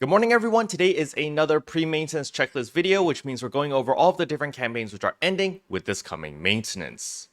Good morning everyone, today is another pre-maintenance checklist video, which means we're going over all of the different campaigns which are ending with this coming maintenance.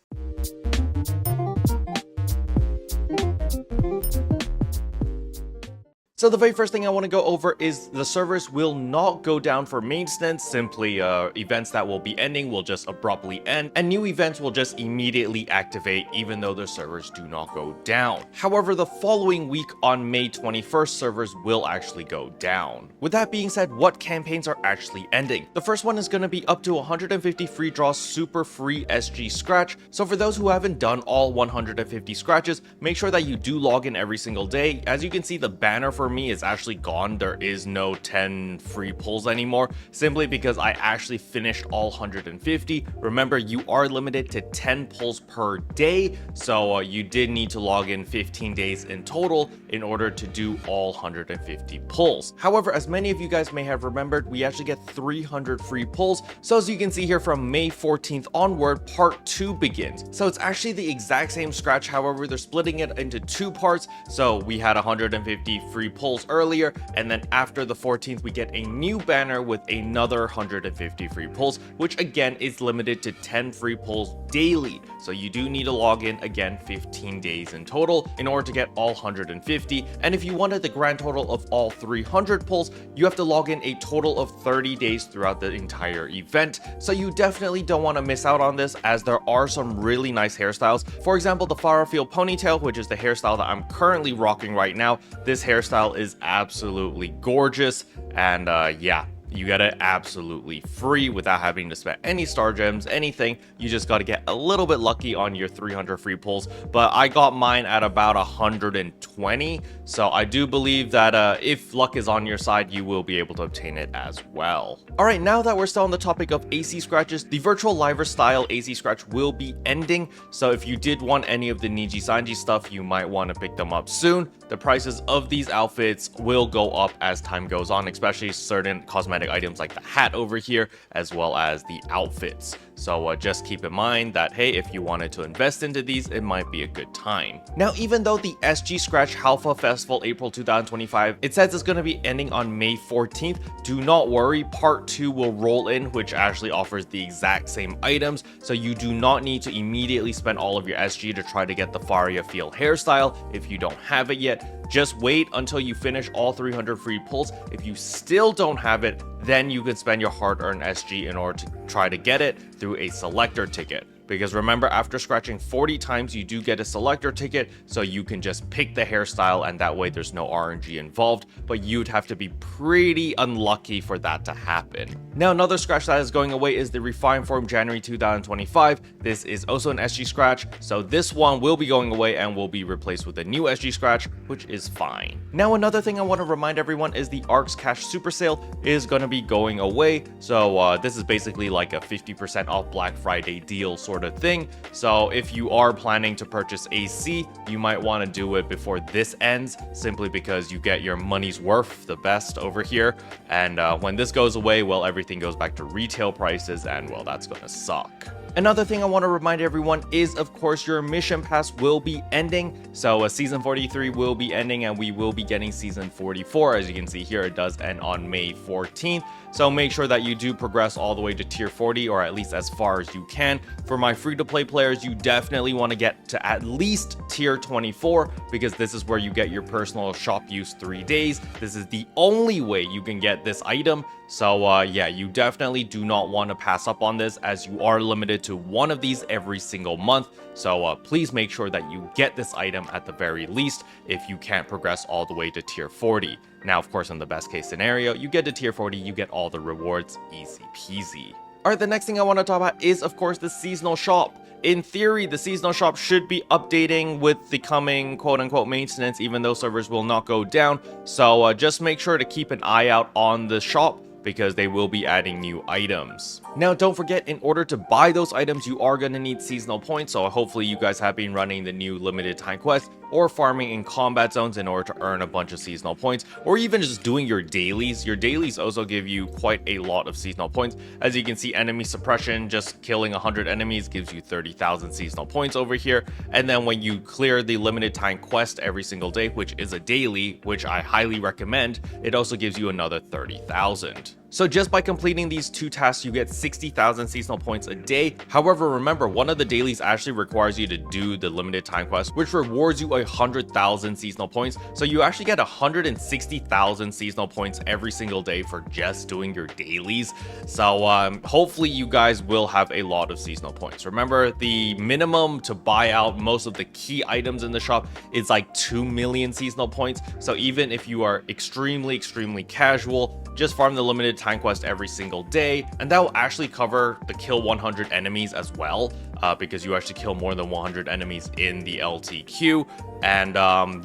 So the very first thing I want to go over is the servers will not go down for maintenance, simply events that will be ending will just abruptly end, and new events will just immediately activate even though the servers do not go down. However, the following week on May 21st, servers will actually go down. With that being said, what campaigns are actually ending? The first one is going to be up to 150 free draws super free SG scratch, so for those who haven't done all 150 scratches, make sure that you do log in every single day. As you can see, the banner for me is actually gone. There is no 10 free pulls anymore, simply because I actually finished all 150. Remember, you are limited to 10 pulls per day, so you did need to log in 15 days in total in order to do all 150 pulls. However, as many of you guys may have remembered, we actually get 300 free pulls. So as you can see here, from May 14th onward, part 2 begins. So it's actually the exact same scratch, however, they're splitting it into 2 parts. So we had 150 free pulls earlier, and then after the 14th we get a new banner with another 150 free pulls, which again is limited to 10 free pulls daily. So you do need to log in again 15 days in total in order to get all 150, and if you wanted the grand total of all 300 pulls, you have to log in a total of 30 days throughout the entire event. So you definitely don't want to miss out on this, as there are some really nice hairstyles. For example, the Farfield ponytail, which is the hairstyle that I'm currently rocking right now. This hairstyle is absolutely gorgeous, and yeah, you get it absolutely free without having to spend any star gems, anything. You just got to get a little bit lucky on your 300 free pulls, but I got mine at about 120, so I do believe that if luck is on your side, you will be able to obtain it as well. Alright, now that we're still on the topic of AC scratches, the virtual liver style AC scratch will be ending, so if you did want any of the Nijisanji stuff, you might want to pick them up soon. The prices of these outfits will go up as time goes on, especially certain cosmetic items like the hat over here, as well as the outfits. So just keep in mind that, hey, if you wanted to invest into these, it might be a good time. Now, even though the SG Scratch Halpha Festival April 2025, it says it's going to be ending on May 14th, do not worry, part 2 will roll in, which actually offers the exact same items, so you do not need to immediately spend all of your SG to try to get the Faria Feel hairstyle if you don't have it yet. Just wait until you finish all 300 free pulls. If you still don't have it, then you can spend your hard-earned SG in order to try to get it through a selector ticket. Because remember, after scratching 40 times, you do get a selector ticket, so you can just pick the hairstyle, and that way there's no RNG involved, but you'd have to be pretty unlucky for that to happen. Now, another scratch that is going away is the Refined Form January 2025. This is also an SG scratch, so this one will be going away and will be replaced with a new SG scratch, which is fine. Now, another thing I want to remind everyone is the ARKS Cash Super Sale is going to be going away, so this is basically like a 50% off Black Friday deal sort of thing. So if you are planning to purchase AC, you might want to do it before this ends, simply because you get your money's worth the best over here, and when this goes away, well, everything goes back to retail prices, and well, that's gonna suck. Another thing I want to remind everyone is, of course, your mission pass will be ending. So season 43 will be ending, and we will be getting season 44. As you can see here, it does end on May 14th. So make sure that you do progress all the way to tier 40, or at least as far as you can. For my free-to-play players, you definitely want to get to at least tier 24, because this is where you get your personal shop use 3 days. This is the only way you can get this item. So yeah, you definitely do not want to pass up on this, as you are limited to one of these every single month. So please make sure that you get this item at the very least if you can't progress all the way to tier 40. Now, of course, in the best case scenario, you get to tier 40, you get all the rewards, easy peasy. Alright, the next thing I want to talk about is, of course, the seasonal shop. In theory, the seasonal shop should be updating with the coming quote-unquote maintenance, even though servers will not go down. So just make sure to keep an eye out on the shop, because they will be adding new items. Now, don't forget, in order to buy those items, you are going to need seasonal points, so hopefully you guys have been running the new limited time quest, or farming in combat zones in order to earn a bunch of seasonal points, or even just doing your dailies. Your dailies also give you quite a lot of seasonal points. As you can see, enemy suppression, just killing 100 enemies gives you 30,000 seasonal points over here. And then when you clear the limited time quest every single day, which is a daily, which I highly recommend, it also gives you another 30,000. So just by completing these 2 tasks, you get 60,000 seasonal points a day. However, remember, one of the dailies actually requires you to do the limited time quest, which rewards you 100,000 seasonal points. So you actually get 160,000 seasonal points every single day for just doing your dailies. So hopefully you guys will have a lot of seasonal points. Remember, the minimum to buy out most of the key items in the shop is like 2 million seasonal points. So even if you are extremely casual, just farm the limited time quest every single day, and that will actually cover the kill 100 enemies as well, because you actually kill more than 100 enemies in the LTQ. And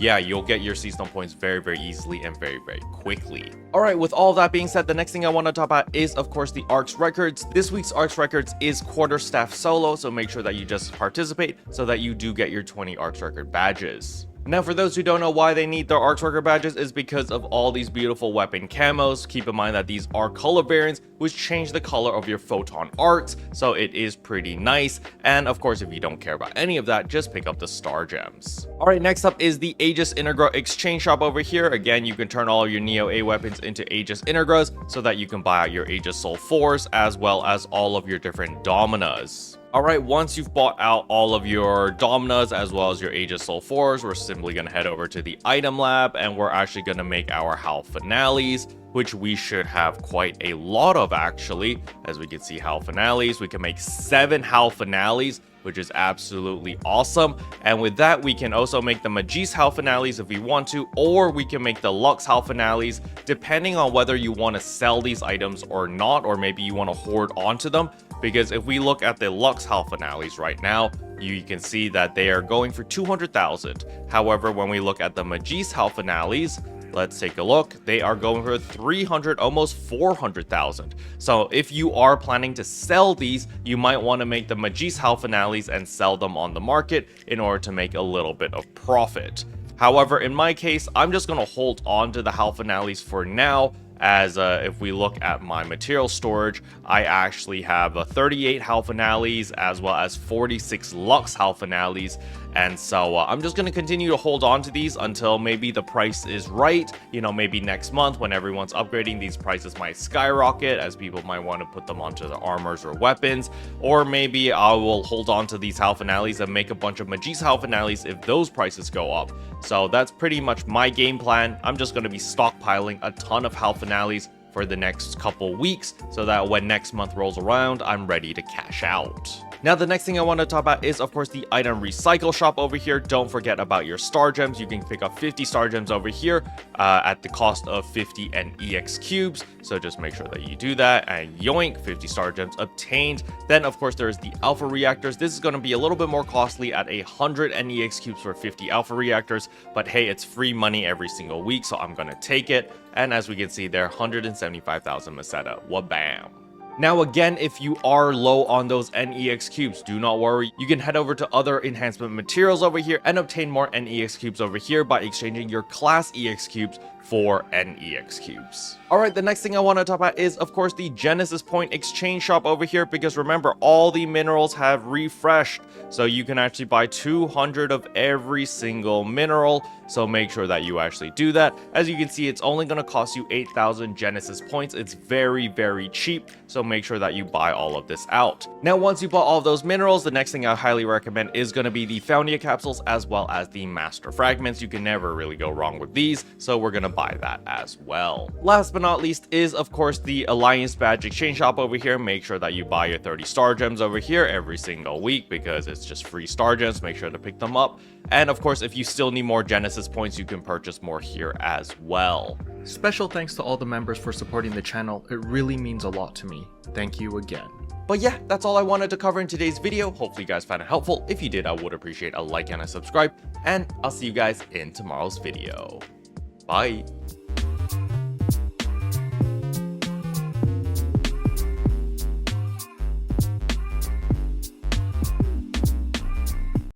yeah, you'll get your seasonal points very easily and very quickly. All right, with all that being said, the next thing I want to talk about is, of course, the ARKS Records. This week's ARKS Records is quarterstaff solo, so make sure that you just participate so that you do get your 20 ARKS Record badges. Now, for those who don't know why they need their ARKS Record badges, is because of all these beautiful weapon camos. Keep in mind that these are color variants, which change the color of your photon arcs, so it is pretty nice. And of course, if you don't care about any of that, just pick up the star gems. All right, next up is the Aegis Integra exchange shop over here. Again, you can turn all of your Neo A weapons into Aegis Integras so that you can buy out your Aegis Soul 4s as well as all of your different Dominas. Alright, once you've bought out all of your Dominas as well as your Aegis Soul 4s, we're simply going to head over to the item lab, and we're actually going to make our Halphinales, which we should have quite a lot of actually. As we can see, Halphinales, we can make 7 Halphinales, which is absolutely awesome. And with that, we can also make the Magis Halphinales if we want to, or we can make the Lux Halphinales, depending on whether you want to sell these items or not, or maybe you want to hoard onto them. Because if we look at the Lux Halphinales right now, you can see that they are going for 200,000. However, when we look at the Magis Halphinales, let's take a look. They are going for 300, almost 400,000. So if you are planning to sell these, you might want to make the Magis Halphinales and sell them on the market in order to make a little bit of profit. However, in my case, I'm just going to hold on to the Halphinales for now, as if we look at my material storage, I actually have 38 Halphinales as well as 46 Lux Halphinales. And so I'm just going to continue to hold on to these until maybe the price is right. You know, maybe next month when everyone's upgrading, these prices might skyrocket as people might want to put them onto the armors or weapons. Or maybe I will hold on to these Halphinales and make a bunch of Magis Halphinales if those prices go up. So that's pretty much my game plan. I'm just going to be stockpiling a ton of Halphinales for the next couple weeks so that when next month rolls around, I'm ready to cash out. Now, the next thing I want to talk about is, of course, the item recycle shop over here. Don't forget about your star gems. You can pick up 50 star gems over here at the cost of 50 NEX cubes. So just make sure that you do that, and yoink, 50 star gems obtained. Then, of course, there's the alpha reactors. This is going to be a little bit more costly at 100 NEX cubes for 50 alpha reactors. But hey, it's free money every single week, so I'm going to take it. And as we can see there, 175,000 Meseta. Wabam. Now again, if you are low on those NEX cubes, do not worry. You can head over to other enhancement materials over here and obtain more NEX cubes over here by exchanging your class EX cubes for NEX cubes. Alright, the next thing I want to talk about is, of course, the Genesis Point exchange shop over here, because remember, all the minerals have refreshed, so you can actually buy 200 of every single mineral, so make sure that you actually do that. As you can see, it's only going to cost you 8,000 Genesis points. It's very cheap, so make sure that you buy all of this out. Now, once you bought all of those minerals, the next thing I highly recommend is going to be the Foundia capsules as well as the Master Fragments. You can never really go wrong with these, so we're going to buy that as well. Last but not least is, of course, the Alliance Badge exchange shop over here. Make sure that you buy your 30 star gems over here every single week because it's just free star gems. Make sure to pick them up. And of course, if you still need more Genesis points, you can purchase more here as well. Special thanks to all the members for supporting the channel. It really means a lot to me. Thank you again. But yeah, that's all I wanted to cover in today's video. Hopefully you guys found it helpful. If you did, I would appreciate a like and a subscribe. And I'll see you guys in tomorrow's video. Bye.